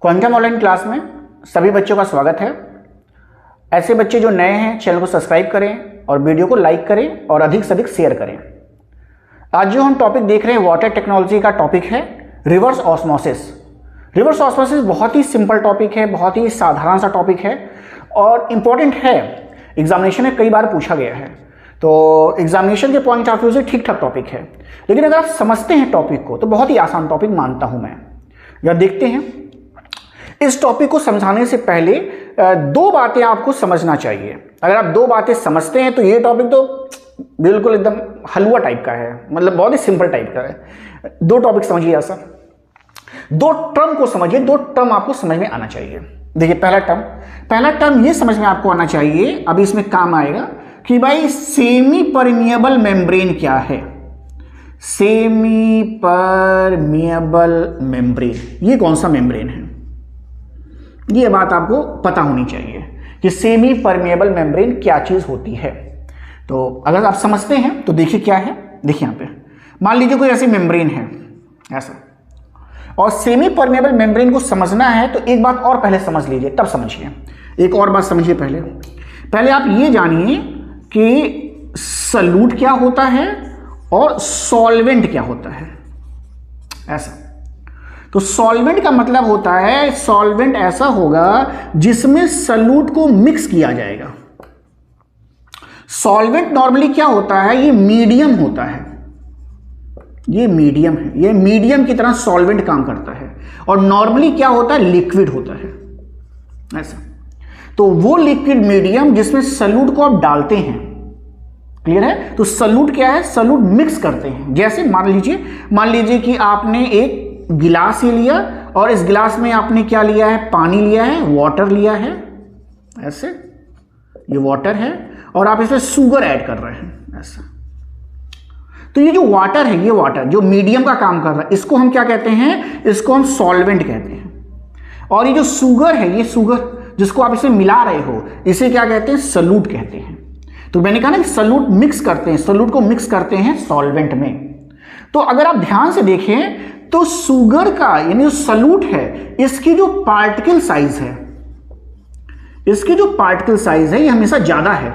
Quantum online class में सभी बच्चों का स्वागत है। ऐसे बच्चे जो नए हैं चैनल को सब्सक्राइब करें और वीडियो को लाइक करें और अधिक से अधिक शेयर करें। आज जो हम टॉपिक देख रहे हैं वाटर टेक्नोलॉजी का टॉपिक है रिवर्स ऑस्मोसिस। रिवर्स ऑस्मोसिस बहुत ही सिंपल टॉपिक है, बहुत ही साधारण सा टॉपिक है और इम्पॉर्टेंट है। एग्जामिनेशन में कई बार पूछा गया है, तो एग्जामिनेशन के पॉइंट ऑफ व्यू से ठीक ठाक टॉपिक है, लेकिन अगर आप समझते हैं टॉपिक को तो बहुत ही आसान टॉपिक मानता हूं मैं। जब देखते हैं इस टॉपिक को समझाने से पहले दो बातें आपको समझना चाहिए। अगर आप दो बातें समझते हैं तो ये टॉपिक तो बिल्कुल एकदम हलवा टाइप का है, मतलब बहुत ही सिंपल टाइप का है। दो टॉपिक समझिए ऐसा, दो टर्म को समझिए, दो टर्म आपको समझ में आना चाहिए। देखिए पहला टर्म ये समझ में आपको आना चाहिए, अभी इसमें काम आएगा कि भाई सेमी परमिएबल मेम्ब्रेन क्या है। सेमी परमिएबल मेम्ब्रेन ये कौन सा मेम्ब्रेन है, ये बात आपको पता होनी चाहिए कि सेमी परमिएबल मेम्ब्रेन क्या चीज होती है। तो अगर आप समझते हैं तो देखिए क्या है। देखिए यहां पे मान लीजिए कोई ऐसी मेम्ब्रेन है ऐसा, और सेमी परमिएबल मेम्ब्रेन को समझना है तो एक बात और पहले समझ लीजिए, तब समझिए। एक और बात समझिए पहले आप ये जानिए कि सॉल्यूट क्या होता है और सॉल्वेंट क्या होता है। ऐसा तो सॉल्वेंट का मतलब होता है, सॉल्वेंट ऐसा होगा जिसमें सॉल्यूट को मिक्स किया जाएगा। सॉल्वेंट नॉर्मली क्या होता है, ये मीडियम होता है, ये मीडियम है, ये मीडियम की तरह सॉल्वेंट काम करता है। और नॉर्मली क्या होता है, लिक्विड होता है ऐसा। तो वो लिक्विड मीडियम जिसमें सॉल्यूट को आप डालते हैं, क्लियर है। तो सॉल्यूट क्या है, सॉल्यूट मिक्स करते हैं। जैसे मान लीजिए कि आपने एक गिलास ही लिया और इस गिलास में आपने क्या लिया है, पानी लिया है, वाटर लिया है ऐसे, ये वाटर है और आप इसमें शुगर ऐड कर रहे हैं ऐसा। तो ये जो वाटर है, ये वाटर जो मीडियम का काम कर रहा है, इसको हम क्या कहते हैं, इसको हम सॉल्वेंट कहते हैं। और ये जो शुगर है, ये शुगर जिसको आप इसमें मिला रहे हो, इसे क्या कहते हैं, सॉल्यूट कहते हैं। तो मैंने कहा ना कि सॉल्यूट मिक्स करते हैं, सॉल्यूट को मिक्स करते हैं सॉल्वेंट में। तो अगर आप ध्यान से देखें तो शुगर का यानी जो सॉल्यूट है, इसकी जो पार्टिकल साइज है, इसकी जो पार्टिकल साइज है ये हमेशा ज्यादा है।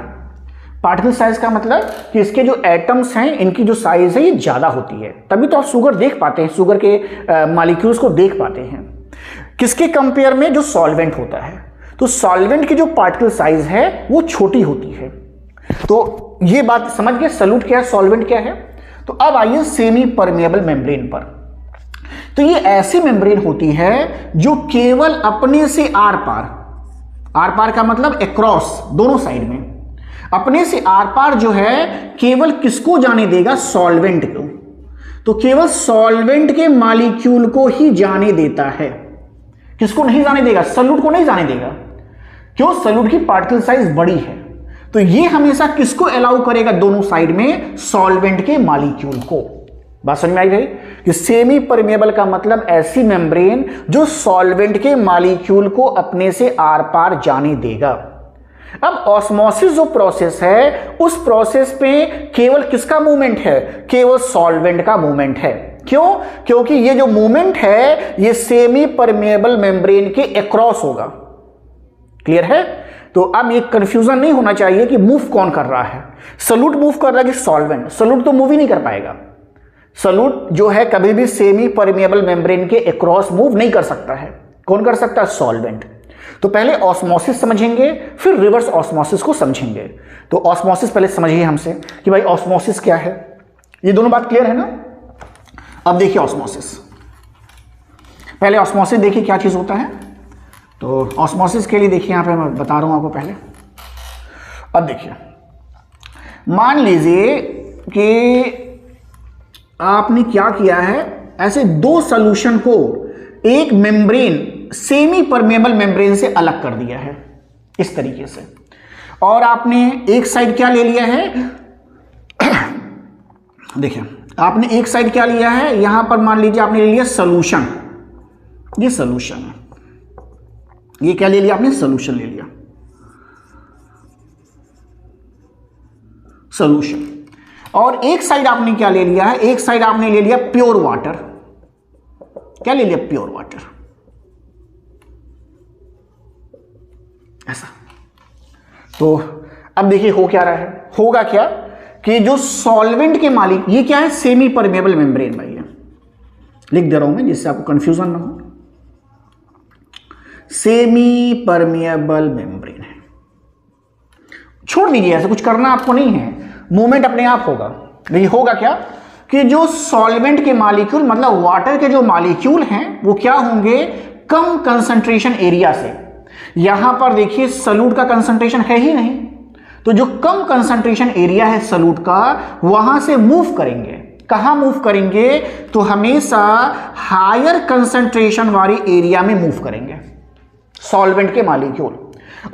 पार्टिकल साइज का मतलब कि इसके जो एटम्स हैं इनकी जो साइज है ये ज्यादा होती है, तभी तो आप शुगर देख पाते हैं, शुगर के मॉलिक्यूल्स को देख पाते हैं। किसके कंपेयर में, जो सॉल्वेंट होता है। तो सॉल्वेंट की जो पार्टिकल साइज है वो छोटी होती है। तो ये बात समझ गए, सॉल्यूट क्या है, सॉल्वेंट क्या है। तो अब आइए सेमी परमिएबल मेम्ब्रेन पर। तो ये ऐसी मेम्ब्रेन होती है जो केवल अपने से आर पार का मतलब अक्रॉस, दोनों साइड में, अपने से आर पार जो है केवल किसको जाने देगा, सॉल्वेंट को। तो केवल सॉल्वेंट के मॉलिक्यूल को ही जाने देता है, किसको नहीं जाने देगा, सॉल्यूट को नहीं जाने देगा। क्यों, सॉल्यूट की पार्टिकल साइज बड़ी है। तो ये हमेशा किसको अलाउ करेगा, दोनों साइड में सॉल्वेंट के मॉलिक्यूल को। बात समझ में आई भाई कि सेमी परमिएबल का मतलब ऐसी मेम्ब्रेन जो सॉल्वेंट के मॉलिक्यूल को अपने से आर पार जाने देगा। अब ऑस्मोसिस जो प्रोसेस है, उस प्रोसेस पे केवल किसका मूवमेंट है, केवल सॉल्वेंट का मूवमेंट है। क्यों, क्योंकि ये जो मूवमेंट है ये सेमी परमिएबल मेम्ब्रेन के अक्रॉस होगा। क्लियर है। तो अब ये कंफ्यूजन नहीं होना चाहिए कि मूव कौन कर रहा है, सॉल्यूट मूव कर रहा है कि सॉल्वेंट। सॉल्यूट तो मूव ही नहीं कर पाएगा, सॉल्यूट जो है कभी भी सेमी परमिएबल मेम्ब्रेन के अक्रॉस मूव नहीं कर सकता है। कौन कर सकता है, सॉल्वेंट। तो पहले ऑस्मोसिस समझेंगे, फिर रिवर्स ऑस्मोसिस को समझेंगे। तो ऑस्मोसिस पहले समझिए हमसे कि भाई ऑस्मोसिस क्या है। ये दोनों बात क्लियर है ना। अब देखिए ऑस्मोसिस, पहले ऑस्मोसिस देखिए क्या चीज होता है। तो ऑस्मोसिस के लिए देखिए यहां पे मैं बता रहा हूं आपको पहले। अब देखिए मान लीजिए कि आपने क्या किया है, ऐसे दो सॉल्यूशन को एक मेम्ब्रेन, सेमी परमिएबल मेम्ब्रेन से अलग कर दिया है इस तरीके से। और आपने एक साइड क्या ले लिया है, देखिए आपने एक साइड क्या लिया है, यहां पर मान लीजिए आपने ले लिया सॉल्यूशन, ये सॉल्यूशन है, ये क्या ले लिया आपने, सॉल्यूशन ले लिया, सॉल्यूशन। और एक साइड आपने क्या ले लिया है, एक साइड आपने ले लिया प्योर वाटर। क्या ले लिया, प्योर वाटर। ऐसा। तो अब देखिए हो क्या रहा है, होगा क्या कि जो सॉल्वेंट के मालिक, ये क्या है, सेमी परमेबल मेम्ब्रेन भाई है, लिख दे रहा हूं मैं जिससे आपको कंफ्यूजन ना हो। सेमी परमेबल मेम्ब्रेन है, छोड़ दीजिए, ऐसा कुछ करना आपको नहीं है, मूवमेंट अपने आप होगा। देखिए होगा क्या कि जो सॉल्वेंट के मॉलिक्यूल, मतलब वाटर के जो मॉलिक्यूल हैं, वो क्या होंगे, कम कंसंट्रेशन एरिया से। यहां पर देखिए सॉल्यूट का कंसंट्रेशन है ही नहीं, तो जो कम कंसंट्रेशन एरिया है सॉल्यूट का, वहां से मूव करेंगे। कहां मूव करेंगे, तो हमेशा हायर कंसंट्रेशन वाली एरिया में मूव करेंगे सॉल्वेंट के मॉलिक्यूल।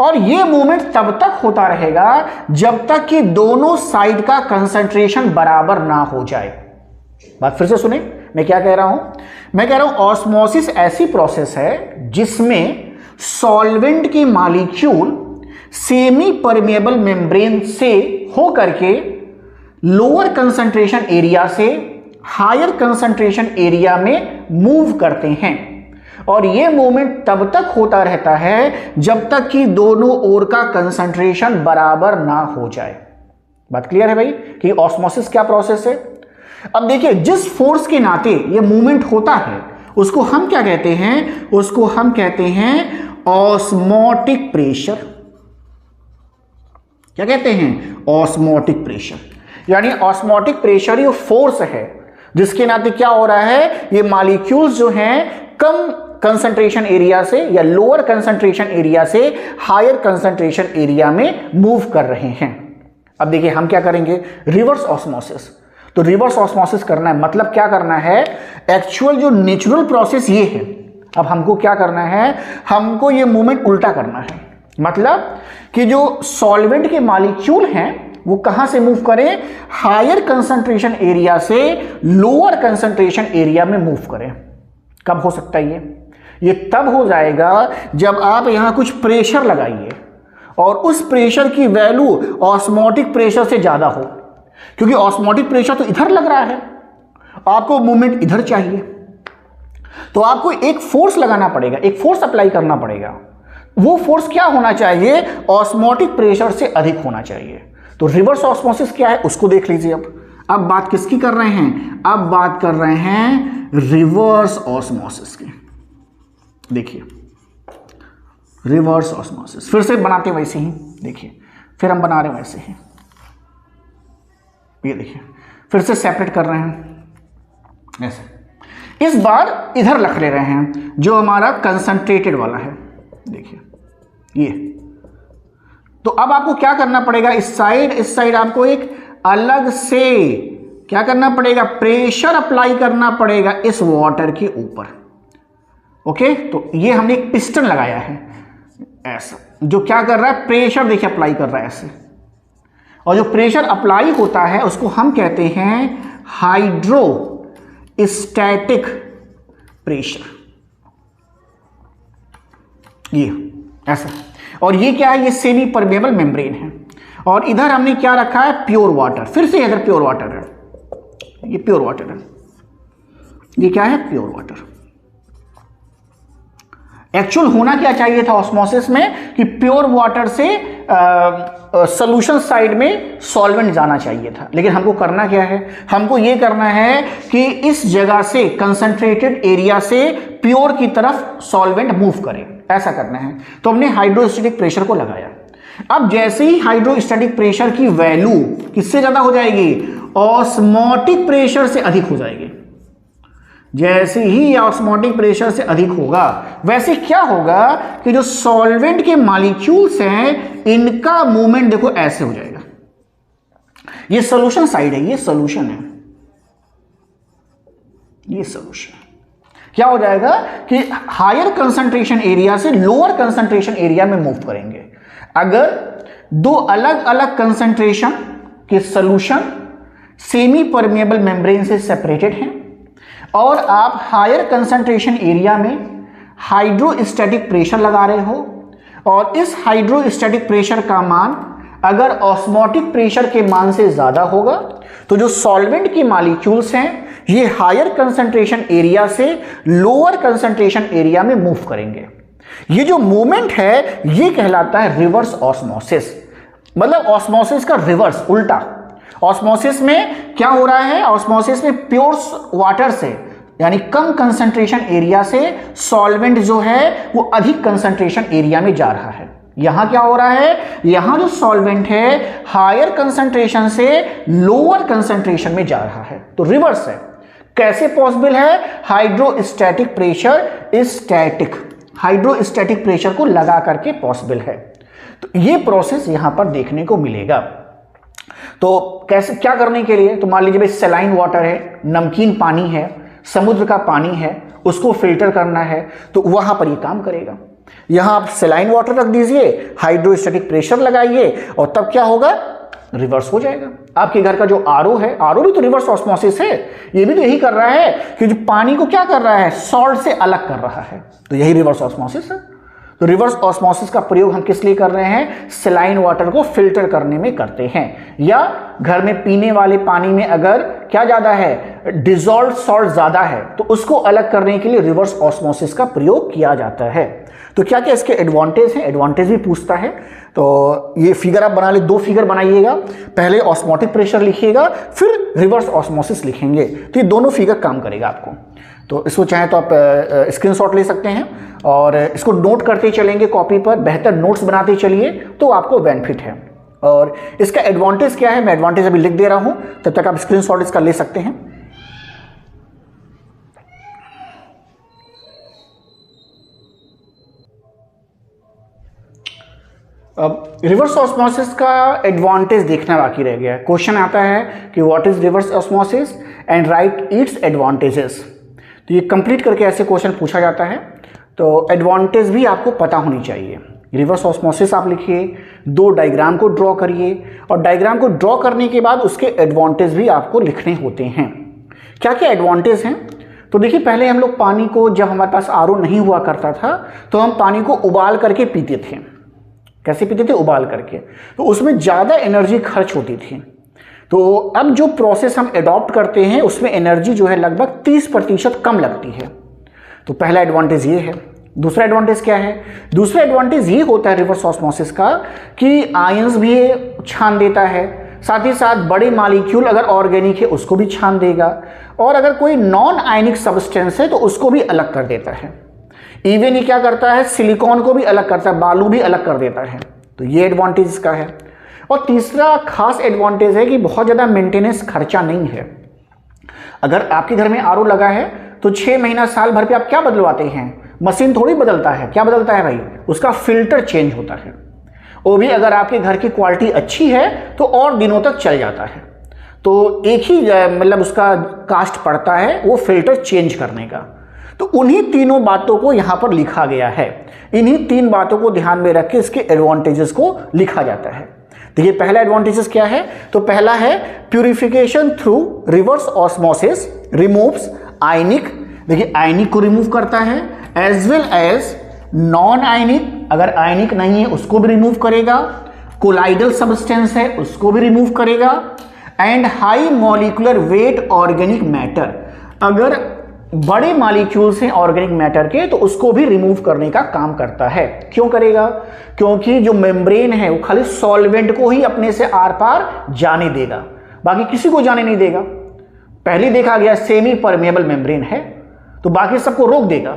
और ये मूवमेंट तब तक होता रहेगा जब तक कि दोनों साइड का कंसंट्रेशन बराबर ना हो जाए। बात फिर से सुने, मैं क्या कह रहा हूं, मैं कह रहा हूं ऑस्मोसिस ऐसी प्रोसेस है जिसमें सॉल्वेंट के मॉलिक्यूल सेमी परमेबल मेम्ब्रेन से होकर के लोअर कंसंट्रेशन एरिया से हायर कंसंट्रेशन एरिया में मूव करते हैं। और यह मूवमेंट तब तक होता रहता है जब तक कि दोनों ओर का कंसंट्रेशन बराबर ना हो जाए। बात क्लियर है भाई कि ऑस्मोसिस क्या प्रोसेस है। अब देखिए जिस फोर्स के नाते यह मूवमेंट होता है उसको हम क्या कहते हैं, उसको हम कहते हैं ऑस्मोटिक प्रेशर। क्या कहते हैं, ऑस्मोटिक प्रेशर। यानी ऑस्मोटिक प्रेशर ये फोर्स है जिसके नाते क्या हो रहा है, ये मॉलिक्यूल्स जो हैं कम कंसंट्रेशन एरिया से या लोअर कंसंट्रेशन एरिया से हायर कंसंट्रेशन एरिया में मूव कर रहे हैं। अब देखिए हम क्या करेंगे, रिवर्स ऑस्मोसिस। तो रिवर्स ऑस्मोसिस करना है, मतलब क्या करना है, एक्चुअल जो नेचुरल प्रोसेस ये है, अब हमको क्या करना है, हमको ये मूवमेंट उल्टा करना है। मतलब कि जो सॉल्वेंट के मॉलिक्यूल हैं वो कहां से मूव करें, हायर कंसंट्रेशन एरिया से लोअर कंसंट्रेशन एरिया में मूव करें। कब हो सकता है ये तब हो जाएगा जब आप यहां कुछ प्रेशर लगाइए और उस प्रेशर की वैल्यू ऑस्मोटिक प्रेशर से ज्यादा हो, क्योंकि ऑस्मोटिक प्रेशर तो इधर लग रहा है, आपको मूवमेंट इधर चाहिए, तो आपको एक फोर्स लगाना पड़ेगा, एक फोर्स अप्लाई करना पड़ेगा। वो फोर्स क्या होना चाहिए, ऑस्मोटिक प्रेशर से अधिक होना चाहिए। तो रिवर्स ऑस्मोसिस क्या है उसको देख लीजिए। अब बात किसकी कर रहे हैं, अब बात कर रहे हैं रिवर्स ऑस्मोसिस की। देखिए रिवर्स ऑस्मोसिस फिर से बनाते हैं वैसे ही, देखिए फिर हम बना रहे हैं वैसे ही, ये देखिए फिर से सेपरेट कर रहे हैं ऐसे। इस बार इधर रख ले रहे हैं जो हमारा कंसंट्रेटेड वाला है, देखिए ये। तो अब आपको क्या करना पड़ेगा, इस साइड आपको एक अलग से क्या करना पड़ेगा, प्रेशर अप्लाई करना पड़ेगा इस वाटर के ऊपर। ओके, तो ये हमने एक पिस्टन लगाया है ऐसा, जो क्या कर रहा है, प्रेशर देखिए अप्लाई कर रहा है ऐसे। और जो प्रेशर अप्लाई होता है उसको हम कहते हैं हाइड्रोस्टैटिक प्रेशर, ये ऐसा। और ये क्या है, ये सेमी परमेबल मेम्ब्रेन है। और इधर हमने क्या रखा है, प्योर वाटर। फिर से इधर प्योर वाटर है, ये प्योर वाटर है, ये क्या है, प्योर वाटर। एक्चुअल होना क्या चाहिए था ऑस्मोसिस में कि प्योर वाटर से सॉल्यूशन साइड में सॉल्वेंट जाना चाहिए था, लेकिन हमको करना क्या है, हमको ये करना है कि इस जगह से कंसंट्रेटेड एरिया से प्योर की तरफ सॉल्वेंट मूव करे, ऐसा करना है। तो हमने हाइड्रोस्टैटिक प्रेशर को लगाया। अब जैसे ही हाइड्रोस्टैटिक प्रेशर की वैल्यू किससे ज्यादा हो जाएगी, ऑस्मोटिक प्रेशर से अधिक हो जाएगी। जैसे ही ऑस्मोटिक प्रेशर से अधिक होगा, वैसे क्या होगा कि जो सॉल्वेंट के मॉलिक्यूल्स हैं इनका मूवमेंट देखो ऐसे हो जाएगा। ये सॉल्यूशन साइड है, ये सॉल्यूशन है, ये सॉल्यूशन। क्या हो जाएगा कि हायर कंसंट्रेशन एरिया से लोअर कंसंट्रेशन एरिया में मूव करेंगे। अगर दो अलग अलग कंसंट्रेशन के सॉल्यूशन सेमी परमेबल मेम्ब्रेन से सेपरेटेड हैं और आप हायर कंसंट्रेशन एरिया में हाइड्रोस्टैटिक प्रेशर लगा रहे हो, और इस हाइड्रोस्टैटिक प्रेशर का मान अगर ऑस्मोटिक प्रेशर के मान से ज्यादा होगा, तो जो सॉल्वेंट के मॉलिक्यूल्स हैं ये हायर कंसंट्रेशन एरिया से लोअर कंसंट्रेशन एरिया में मूव करेंगे। ये जो मूवमेंट है ये कहलाता है रिवर्स ऑस्मोसिस, मतलब ऑस्मोसिस का रिवर्स, उल्टा। ऑस्मोसिस में क्या हो रहा है, ऑस्मोसिस में प्योर वाटर से यानी कम कंसंट्रेशन एरिया से सॉल्वेंट जो है वो अधिक कंसंट्रेशन एरिया में जा रहा है। यहां क्या हो रहा है, यहां जो सॉल्वेंट है हायर कंसंट्रेशन से लोअर कंसंट्रेशन में जा रहा है, तो रिवर्स है। कैसे पॉसिबल है, hydrostatic pressure is static, hydrostatic pressure को लगा करके पॉसिबल है। तो ये प्रोसेस यहां पर देखने को मिलेगा। तो कैसे, क्या करने के लिए, तो मान लीजिए भाई सलाइन वाटर है, नमकीन पानी है, समुद्र का पानी है, उसको फिल्टर करना है, तो वहां पर ये काम करेगा। यहां आप सलाइन वाटर रख दीजिए, हाइड्रोस्टैटिक प्रेशर लगाइए और तब क्या होगा, रिवर्स हो जाएगा। आपके घर का जो आरओ है, आरओ भी तो रिवर्स ऑस्मोसिस है, ये भी तो यही कर रहा है कि जो पानी को क्या कर रहा है, सॉल्ट से अलग कर रहा है, तो यही रिवर्स ऑस्मोसिस है। तो रिवर्स ऑस्मोसिस का प्रयोग हम किस लिए कर रहे हैं, सलाइन वाटर को फिल्टर करने में करते हैं, या घर में पीने वाले पानी में अगर क्या ज्यादा है, डिसॉल्व सॉल्ट ज्यादा है, तो उसको अलग करने के लिए रिवर्स ऑस्मोसिस का प्रयोग किया जाता है। तो क्या क्या इसके एडवांटेज हैं, एडवांटेज भी पूछता है। तो ये फिगर आप बना ले, 2 फिगर बनाइएगा, पहले ऑस्मोटिक प्रेशर लिखिएगा, फिर रिवर्स ऑस्मोसिस लिखेंगे, तो ये दोनों फिगर काम करेगा आपको। तो इसको चाहे तो आप स्क्रीनशॉट ले सकते हैं और इसको नोट करते चलेंगे कॉपी पर, बेहतर नोट्स बनाते चलिए तो आपको बेनिफिट है। और इसका एडवांटेज क्या है, मैं एडवांटेज अभी लिख दे रहा हूं, तब तक आप स्क्रीनशॉट इसका ले सकते हैं। अब रिवर्स ऑस्मोसिस का एडवांटेज देखना बाकी रह गया है। क्वेश्चन आता है कि what is reverse osmosis and right its advantages. तो ये कंप्लीट करके ऐसे क्वेश्चन पूछा जाता है, तो एडवांटेज भी आपको पता होनी चाहिए। रिवर्स ऑस्मोसिस आप लिखिए, 2 डायग्राम को ड्रॉ करिए और डायग्राम को ड्रॉ करने के बाद उसके एडवांटेज भी आपको लिखने होते हैं। क्या क्या एडवांटेज हैं, तो देखिए पहले हम लोग पानी को, जब हमारे पास आरओ नहीं हुआ करता था तो हम पानी को उबाल करके पीते थे। कैसे पीते थे, उबाल करके, तो उसमें ज़्यादा एनर्जी खर्च होती थी। तो अब जो प्रोसेस हम एडॉप्ट करते हैं उसमें एनर्जी जो है लगभग 30% कम लगती है। तो पहला एडवांटेज ये है। दूसरा एडवांटेज क्या है, दूसरा एडवांटेज ये होता है रिवर्स ऑस्मोसिस का कि आयंस भी छान देता है, साथ ही साथ बड़े मॉलिक्यूल अगर ऑर्गेनिक है उसको भी छान देगा, और अगर कोई नॉन आयनिक सब्सटेंस है तो उसको भी अलग कर देता है। इवन ये क्या करता है, सिलिकॉन को भी अलग करता है, बालू भी अलग कर देता है। तो ये एडवांटेज इसका है। और तीसरा खास एडवांटेज है कि बहुत ज़्यादा मेंटेनेंस खर्चा नहीं है। अगर आपके घर में आरओ लगा है तो 6 महीना साल भर पे आप क्या बदलवाते हैं, मशीन थोड़ी बदलता है, क्या बदलता है भाई, उसका फिल्टर चेंज होता है। वो भी अगर आपके घर की क्वालिटी अच्छी है तो और दिनों तक चल जाता है। तो एक ही मतलब उसका कास्ट पड़ता है वो फिल्टर चेंज करने का। तो उन्हीं तीनों बातों को यहां पर लिखा गया है, इन्हीं 3 बातों को ध्यान में रख के इसके एडवांटेजेस को लिखा जाता है। देखिए पहला एडवांटेजेस क्या है, तो पहला है purification through reverse osmosis removes ionic, देखिए आयनिक को रिमूव करता है, as well as non ionic, अगर आयनिक नहीं है उसको भी रिमूव करेगा, कोलाइडल सब्सटेंस है उसको भी रिमूव करेगा, and high molecular weight organic matter, अगर बड़े मॉलिक्यूल्स हैं ऑर्गेनिक मैटर के तो उसको भी रिमूव करने का काम करता है। क्यों करेगा, क्योंकि जो मेम्ब्रेन है वो खाली सॉल्वेंट को ही अपने से आर पार जाने देगा, बाकी किसी को जाने नहीं देगा। पहले देखा गया सेमी परमेबल मेम्ब्रेन है तो बाकी सबको रोक देगा,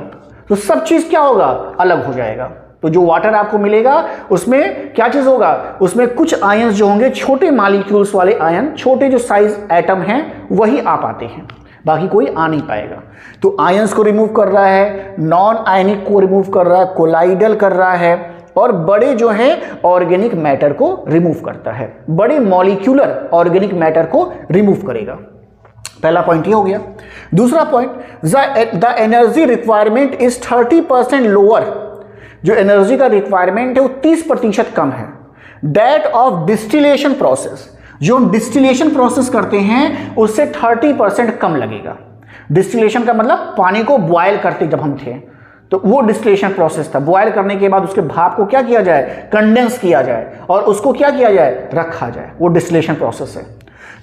तो सब चीज क्या होगा, अलग हो जाएगा। तो जो वाटर आपको मिलेगा उसमें क्या चीज होगा, उसमें कुछ आयंस जो होंगे छोटे मॉलिक्यूल्स वाले आयन, छोटे जो साइज एटम हैं वही आ पाते हैं, बाकी कोई आ नहीं पाएगा। तो आयंस को रिमूव कर रहा है, नॉन आयनिक को रिमूव कर रहा है, कोलाइडल कर रहा है, और बड़े जो है ऑर्गेनिक मैटर को रिमूव करता है, बड़े मॉलिक्यूलर ऑर्गेनिक मैटर को रिमूव करेगा। पहला पॉइंट ये हो गया। दूसरा point, the energy requirement is 30% lower, जो एनर्जी का रिक्वायरमेंट है वो 30% कम है, दैट ऑफ डिस्टिलेशन प्रोसेस, जो हम डिस्टिलेशन प्रोसेस करते हैं उससे 30% कम लगेगा। डिस्टिलेशन का मतलब पानी को बॉयल करते जब हम थे तो वो डिस्टिलेशन प्रोसेस था। बॉयल करने के बाद उसके भाप को क्या किया जाए, कंडेंस किया जाए और उसको क्या किया जाए, रखा जाए, वो डिस्टिलेशन प्रोसेस है।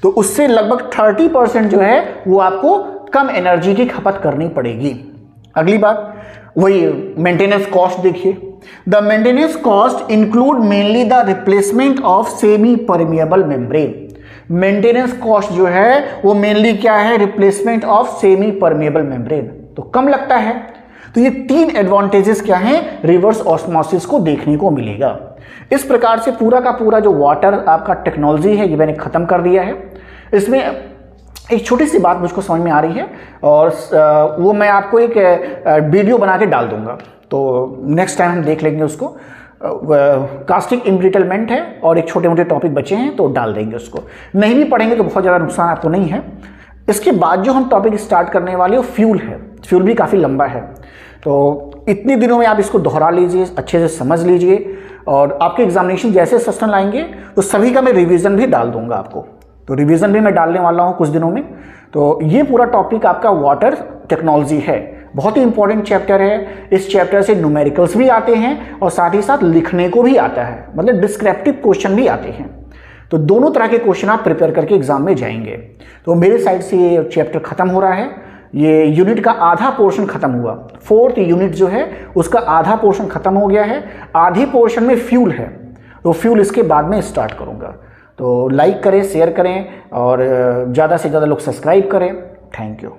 तो उससे लगभग 30% जो है वो आपको कम एनर्जी की खपत करनी पड़ेगी। अगली बात, वही मेंटेनेंस कॉस्ट देखिए, the maintenance cost include mainly the replacement of semi permeable membrane. Maintenance cost जो है वो मेनली क्या है, replacement of semi permeable membrane, तो कम लगता है। तो ये 3 एडवांटेजेस क्या हैं, रिवर्स ऑस्मोसिस को देखने को मिलेगा। इस प्रकार से पूरा का पूरा जो वाटर आपका टेक्नोलॉजी है ये मैंने खत्म कर दिया है। इसमें एक छोटी सी बात मुझको समझ में आ रही है और वो मैं आपको एक वीडियो बना के डाल दूंगा, तो नेक्स्ट टाइम हम देख लेंगे उसको। कास्टिक इम्ब्रिटलमेंट है और एक छोटे मोटे टॉपिक बचे हैं तो डाल देंगे उसको, नहीं भी पढ़ेंगे तो बहुत ज़्यादा नुकसान आपको नहीं है। इसके बाद जो हम टॉपिक स्टार्ट करने वाले वो फ्यूल है। फ्यूल भी काफ़ी लंबा है, तो इतने दिनों में आप इसको दोहरा लीजिए, अच्छे से समझ लीजिए, और आपके एग्जामिनेशन जैसे सेशन लाएंगे तो सभी का मैं रिवीजन भी डाल दूंगा आपको, तो रिवीजन भी मैं डालने वाला हूँ कुछ दिनों में। तो ये पूरा टॉपिक आपका वाटर टेक्नोलॉजी है, बहुत ही इंपॉर्टेंट चैप्टर है। इस चैप्टर से न्यूमेरिकल्स भी आते हैं और साथ ही साथ लिखने को भी आता है, मतलब डिस्क्रिप्टिव क्वेश्चन भी आते हैं। तो दोनों तरह के क्वेश्चन आप प्रिपेयर करके एग्जाम में जाएंगे। तो मेरे साइड से ये चैप्टर खत्म हो रहा है, ये यूनिट का आधा पोर्शन खत्म हुआ। 4th यूनिट जो है उसका आधा पोर्शन खत्म हो गया है, आधी पोर्शन में फ्यूल है, तो फ्यूल इसके बाद में स्टार्ट करूँगा। तो लाइक करें, शेयर करें और ज़्यादा से ज़्यादा लोग सब्सक्राइब करें। Thank you.